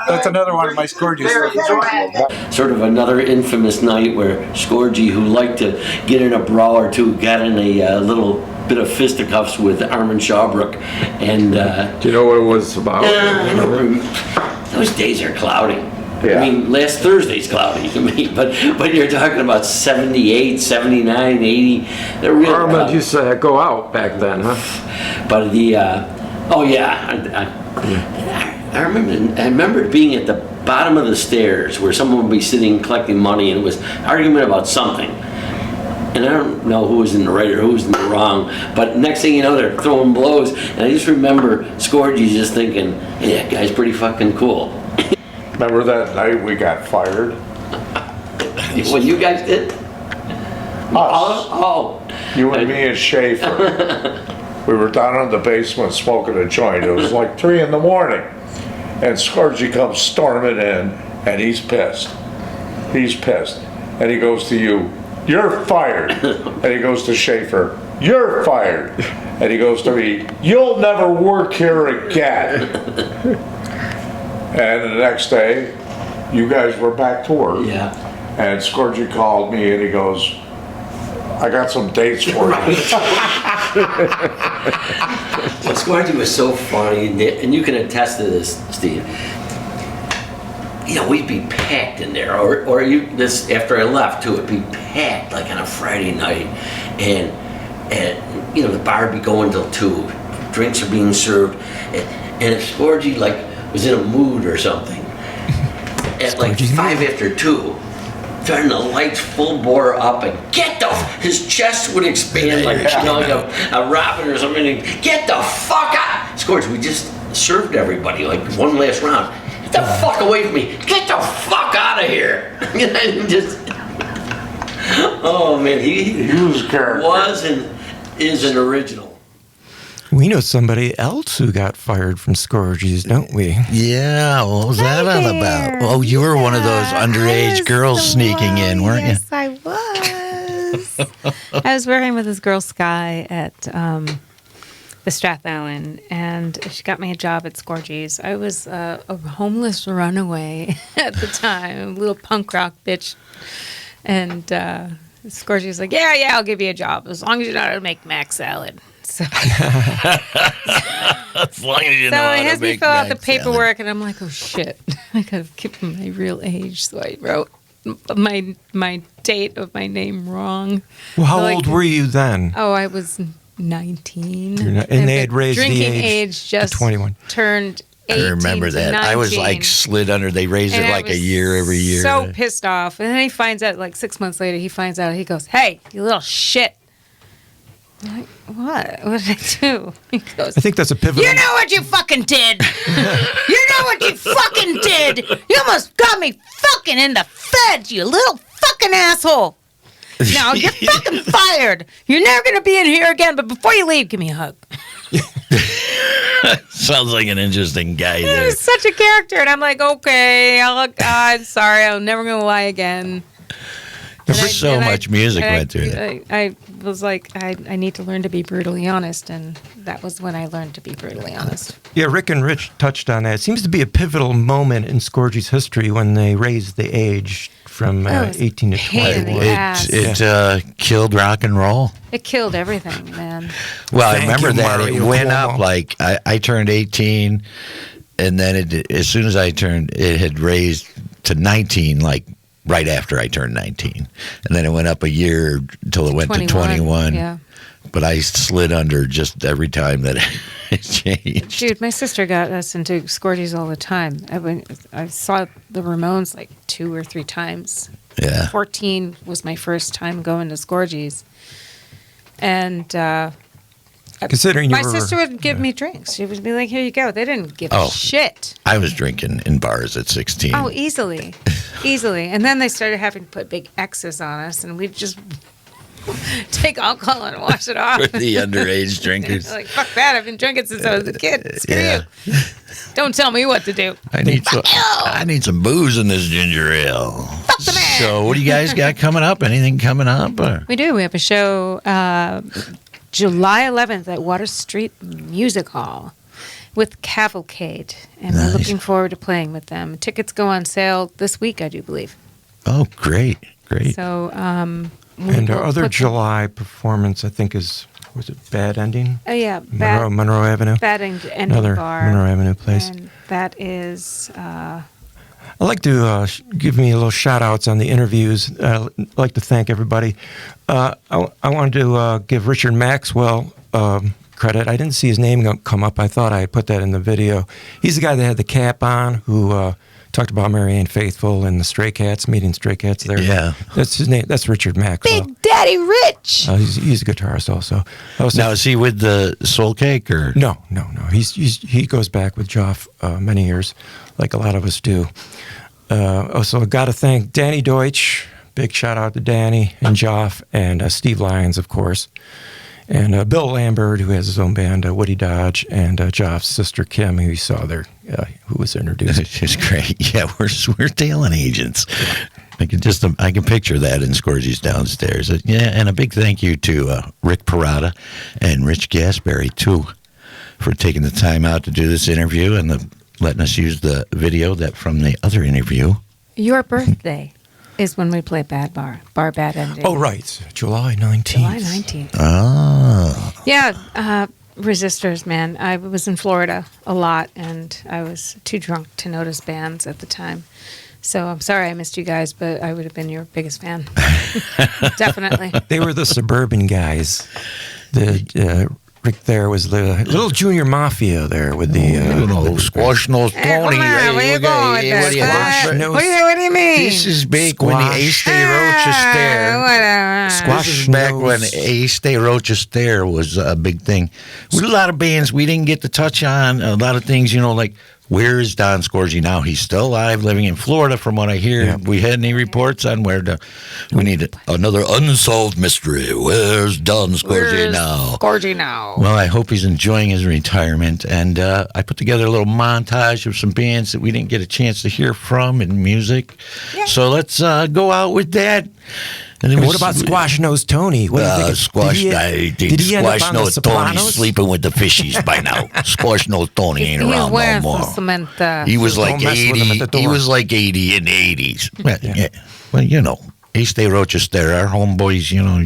Speaker 4: that's another one of my Scorgie stories.
Speaker 5: Sort of another infamous night where Scorgie, who liked to get in a brawl or two, got in a little bit of fisticuffs with Armin Shawbrook, and
Speaker 23: do you know what it was about?
Speaker 5: I don't remember. Those days are cloudy.
Speaker 23: Yeah.
Speaker 5: I mean, last Thursday's cloudy to me, but you're talking about 78, 79, 80. They're really
Speaker 23: Armin
Speaker 5: cloudy.
Speaker 23: used to go out back then, huh?
Speaker 5: But I remember being at the bottom of the stairs where someone would be sitting collecting money, and it was argument about something. And I don't know who was in the right or who was in the wrong, but next thing you know, they're throwing blows. And I just remember Scorgie just thinking, "Hey, that guy's pretty fucking cool."
Speaker 6: Remember that night we got fired?
Speaker 5: Well, you guys did?
Speaker 6: Us.
Speaker 5: Oh.
Speaker 6: You and me and Schaefer. We were down in the basement smoking a joint. It was like 3 in the morning. And Scorgie comes storming in, and he's pissed. He's pissed. And he goes to you, "You're fired." And he goes to Schaefer, "You're fired." And he goes to me, "You'll never work here again." And the next day, you guys were back to work.
Speaker 5: Yeah.
Speaker 6: And Scorgie called me and he goes, "I got some dates for you."
Speaker 5: Well, Scorgie was so funny, and you can attest to this, Steve. You know, we'd be packed in there, or this after I left too, it'd be packed like on a Friday night, and you know the bar would be going till 2, drinks are being served, and if Scorgie was in a mood or something, at like 5 after 2. Turn the lights full bore up and his chest would expand like a robin or something. And get the fuck out! Scorgie, we just served everybody like one last round. Get the fuck away from me! Get the fuck out of here! Just, oh man, he was and is an original.
Speaker 3: We know somebody else who got fired from Scorgie's, don't we?
Speaker 2: Yeah, what was that all about? Oh, you were one of those underage girls sneaking in, weren't
Speaker 9: Yes, I was. I was working with this girl, Sky, at the Strathallan, and she got me a job at Scorgie's. I was a homeless runaway at the time, a little punk rock bitch. And Scorgie was like, yeah, I'll give you a job as long as you know how to make mac salad. So,
Speaker 2: As long as you know
Speaker 9: so
Speaker 2: how
Speaker 9: he
Speaker 2: to
Speaker 9: has me
Speaker 2: make
Speaker 9: fill out the
Speaker 2: mac salad.
Speaker 9: paperwork, and I'm like, oh shit, I gotta keep my real age. So I wrote my date of my name wrong.
Speaker 3: Well, how
Speaker 9: So, like,
Speaker 3: old were you then?
Speaker 9: Oh, I was 19.
Speaker 3: And they had
Speaker 9: the
Speaker 3: raised the
Speaker 9: drinking
Speaker 3: age to
Speaker 9: just
Speaker 3: 21.
Speaker 9: turned 18
Speaker 2: I remember
Speaker 9: to
Speaker 2: that.
Speaker 9: 19.
Speaker 2: I was like slid under. They raised
Speaker 9: And
Speaker 2: it
Speaker 9: I
Speaker 2: like a
Speaker 9: was
Speaker 2: year every year.
Speaker 9: So pissed off. And then he finds out, like 6 months later, he finds out, he goes, hey, you little shit. I'm like, what? What did I do? He goes,
Speaker 3: I think that's a pivotal.
Speaker 9: you know what you fucking did? You know what you fucking did? You almost got me fucking in the feds, you little fucking asshole. No, you're fucking fired. You're never going to be in here again, but before you leave, give me a hug.
Speaker 2: Sounds like an interesting guy
Speaker 9: He
Speaker 2: there.
Speaker 9: was such a character. And I'm like, okay, I'm sorry. I'm never going to lie again.
Speaker 2: There's so much music went through that.
Speaker 9: I was like, I need to learn to be brutally honest. And that was when I learned to be brutally honest.
Speaker 3: Yeah, Rick and Rich touched on that. It seems to be a pivotal moment in Scorgie's history when they raised the age from 18 to 21.
Speaker 2: It killed rock and roll.
Speaker 9: It killed everything, man.
Speaker 2: Well, I
Speaker 3: Thank
Speaker 2: remember
Speaker 3: you,
Speaker 2: that
Speaker 3: Mario
Speaker 2: it went
Speaker 3: Cuomo.
Speaker 2: up like I turned 18, and then as soon as I turned, it had raised to 19, like right after I turned 19, and then it went up a year until it went to 21.
Speaker 9: Yeah.
Speaker 2: But I slid under just every time that it changed.
Speaker 9: Dude, my sister got us into Scorgie's all the time. I saw the Ramones like 2 or 3 times.
Speaker 2: Yeah.
Speaker 9: 14 was my first time going to Scorgie's. And
Speaker 3: Considering you
Speaker 9: my
Speaker 3: were-
Speaker 9: sister would give me drinks. She would be like, here you go. They didn't give
Speaker 2: Oh.
Speaker 9: a shit.
Speaker 2: I was drinking in bars at 16.
Speaker 9: Oh, easily. Easily. And then they started having to put big X's on us, and we'd just take alcohol and wash it off.
Speaker 2: For the underage drinkers.
Speaker 9: Like, fuck that. I've been drinking since I was a kid. Screw
Speaker 2: Yeah.
Speaker 9: you. Don't tell me what to do.
Speaker 2: I need some booze in this ginger ale. So, what do you guys got coming up? Anything coming up? Or?
Speaker 9: We do. We have a show July 11th at Water Street Music Hall with Cavalcade. And we're looking forward to playing with them. Tickets go on sale this week, I do believe.
Speaker 2: Oh, great.
Speaker 9: So,
Speaker 3: And our other July performance, I think, was it Bad Ending?
Speaker 9: Oh, yeah.
Speaker 3: Monroe Avenue.
Speaker 9: Bad Ending
Speaker 3: Another
Speaker 9: Bar.
Speaker 3: Monroe Avenue place.
Speaker 9: And that is...
Speaker 3: I'd like to give me a little shout-outs on the interviews. I'd like to thank everybody. I wanted to give Richard Maxwell credit. I didn't see his name come up. I thought I put that in the video. He's the guy that had the cap on who talked about Marianne Faithfull and the Stray Cats, meeting Stray Cats there.
Speaker 2: Yeah.
Speaker 3: That's his name. That's Richard Maxwell.
Speaker 9: Big Daddy Rich!
Speaker 3: He's a guitarist also.
Speaker 2: Now, is he with the Soul Cake? Or?
Speaker 3: No. He goes back with Joff many years, like a lot of us do. Also, I got to thank Danny Deutsch. Big shout out to Danny and Joff and Steve Lyons, of course. And Bill Lambert, who has his own band, Woody Dodge, and Joff's sister Kim, who you saw there, who was introduced.
Speaker 2: She's great. Yeah, we're talent agents. I can picture that in Scorgie's downstairs. Yeah, and a big thank you to Rick Parada and Rich Gasberry too for taking the time out to do this interview and letting us use the video from the other interview.
Speaker 9: Your birthday is when we play Bad Bad Ending.
Speaker 3: Oh, right. July 19th.
Speaker 9: July 19th.
Speaker 2: Oh.
Speaker 9: Yeah, Resistors, man. I was in Florida a lot, and I was too drunk to notice bands at the time. So I'm sorry I missed you guys, but I would have been your biggest fan. Definitely.
Speaker 3: They were the suburban guys. Rick there was the little junior mafia there with the
Speaker 2: squash nose pony.
Speaker 9: Come on, where you going with this? What do you mean?
Speaker 2: This is back when the Ace de Rochester.
Speaker 9: Whatever.
Speaker 2: This is back when Ace de Rochester was a big thing. With a lot of bands we didn't get to touch on, a lot of things, like Where is Don Scorgie now? He's still alive, living in Florida, from what I hear.
Speaker 3: Yeah.
Speaker 2: We had any reports on we need another unsolved mystery. Where's Don Scorgie now?
Speaker 9: Scorgie now.
Speaker 2: Well, I hope he's enjoying his retirement. And I put together a little montage of some bands that we didn't get a chance to hear from in music. Yeah. So let's go out with that.
Speaker 3: And what about Squash Nose Tony? What do you think?
Speaker 2: Squash Nose Tony's sleeping with the fishies by now. Squash Nose Tony ain't around no more. He was like 80. He was like 80 in the 80s. Yeah. Well, you know, East Day Rochester, our homeboys, you know.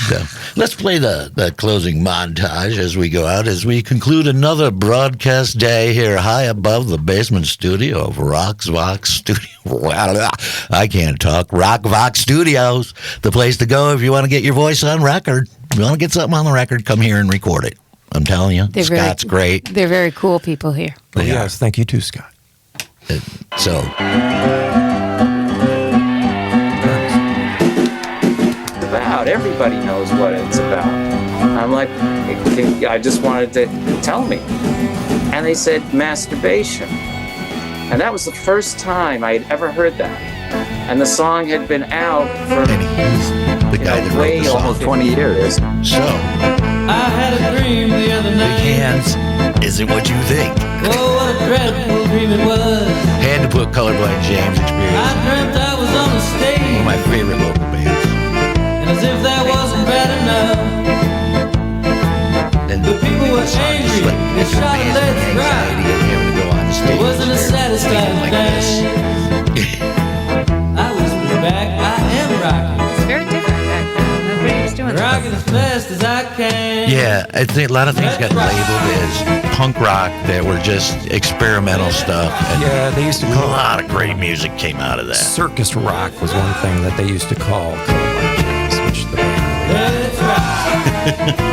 Speaker 2: So, let's play the closing montage as we go out, as we conclude another broadcast day here high above the basement studio of Rock Vox Studio. I can't talk. Rock Vox Studios, the place to go if you want to get your voice on record. If you want to get something on the record, come here and record it. I'm telling you, Scott's great.
Speaker 9: They're very cool people here.
Speaker 3: Yes, thank you too, Scott.
Speaker 2: So...
Speaker 12: about. Everybody knows what it's about. I'm like, I just wanted to tell me. And they said masturbation. And that was the first time I had ever heard that. And the song had been out for
Speaker 2: the guy that
Speaker 12: way
Speaker 2: wrote the song.
Speaker 12: almost 20 years.
Speaker 2: So,
Speaker 17: I had a dream the other night.
Speaker 2: Big Hands isn't what you think.
Speaker 17: Oh, what a dreadful dream it was.
Speaker 2: Had to put Colorblind James Experience.
Speaker 17: I dreamt I was on the stage.
Speaker 2: One of my favorite local bands.
Speaker 17: As if that wasn't bad enough.
Speaker 2: And
Speaker 17: the people were angry. They shot let's rock. It wasn't a satisfying thing. I whispered back, I am rocking.
Speaker 9: It's very different back then. Nobody was doing
Speaker 17: rocking as fast as I can.
Speaker 2: Yeah, I think a lot of things got labeled as punk rock that were just experimental stuff. And
Speaker 3: yeah, they used to call
Speaker 2: a lot of great music came out of that.
Speaker 3: Circus rock was one thing that they used to call Colorblind James, which the band really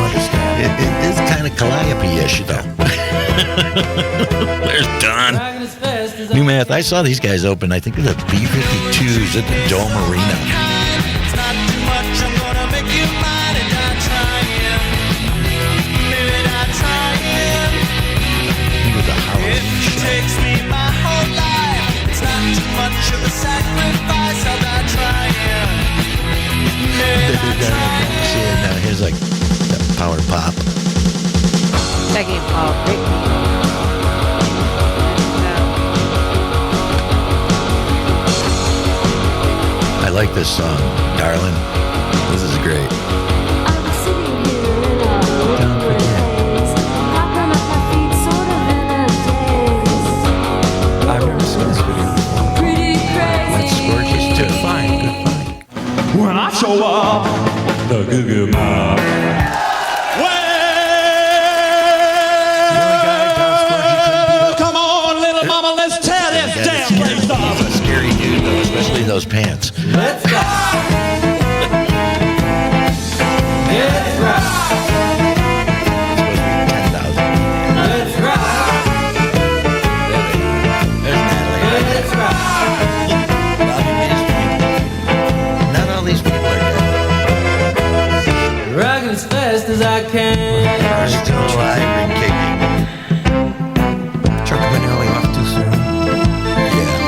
Speaker 3: understand.
Speaker 2: It is kind of Calliope-ish, though. There's Don. New Math. I saw these guys open, I think, the B-52s at the Dome Arena. Now here's like the power pop.
Speaker 9: Second Paul, great.
Speaker 2: I like this song, darling. This is great.
Speaker 3: I've never seen this video before.
Speaker 2: That's Scorgie's too.
Speaker 3: Fine, good, fine.
Speaker 13: When I show up, the Goo-Goo Mob. Well, come on, little mama, let's tear this damn place up.
Speaker 2: He's a scary dude, though, especially in those pants.
Speaker 17: Let's go. Let's rock. Let's rock. Let's rock.
Speaker 2: Not all these people are dead.
Speaker 17: Rocking as fast as I can.
Speaker 2: Are still alive and kicking.
Speaker 3: Chuck Vanelli left too soon.
Speaker 2: Yeah.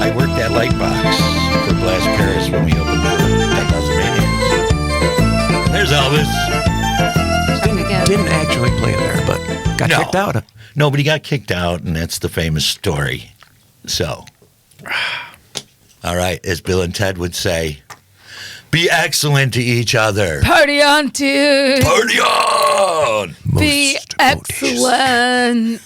Speaker 2: I worked that light box for Blast Paris when we opened the Tasmania. There's Elvis.
Speaker 3: Didn't actually play there, but got kicked out.
Speaker 2: Nobody got kicked out, and that's the famous story. So, all right, as Bill and Ted would say, be excellent to each other.
Speaker 9: Party on, dude.
Speaker 2: Party on!
Speaker 9: Be excellent.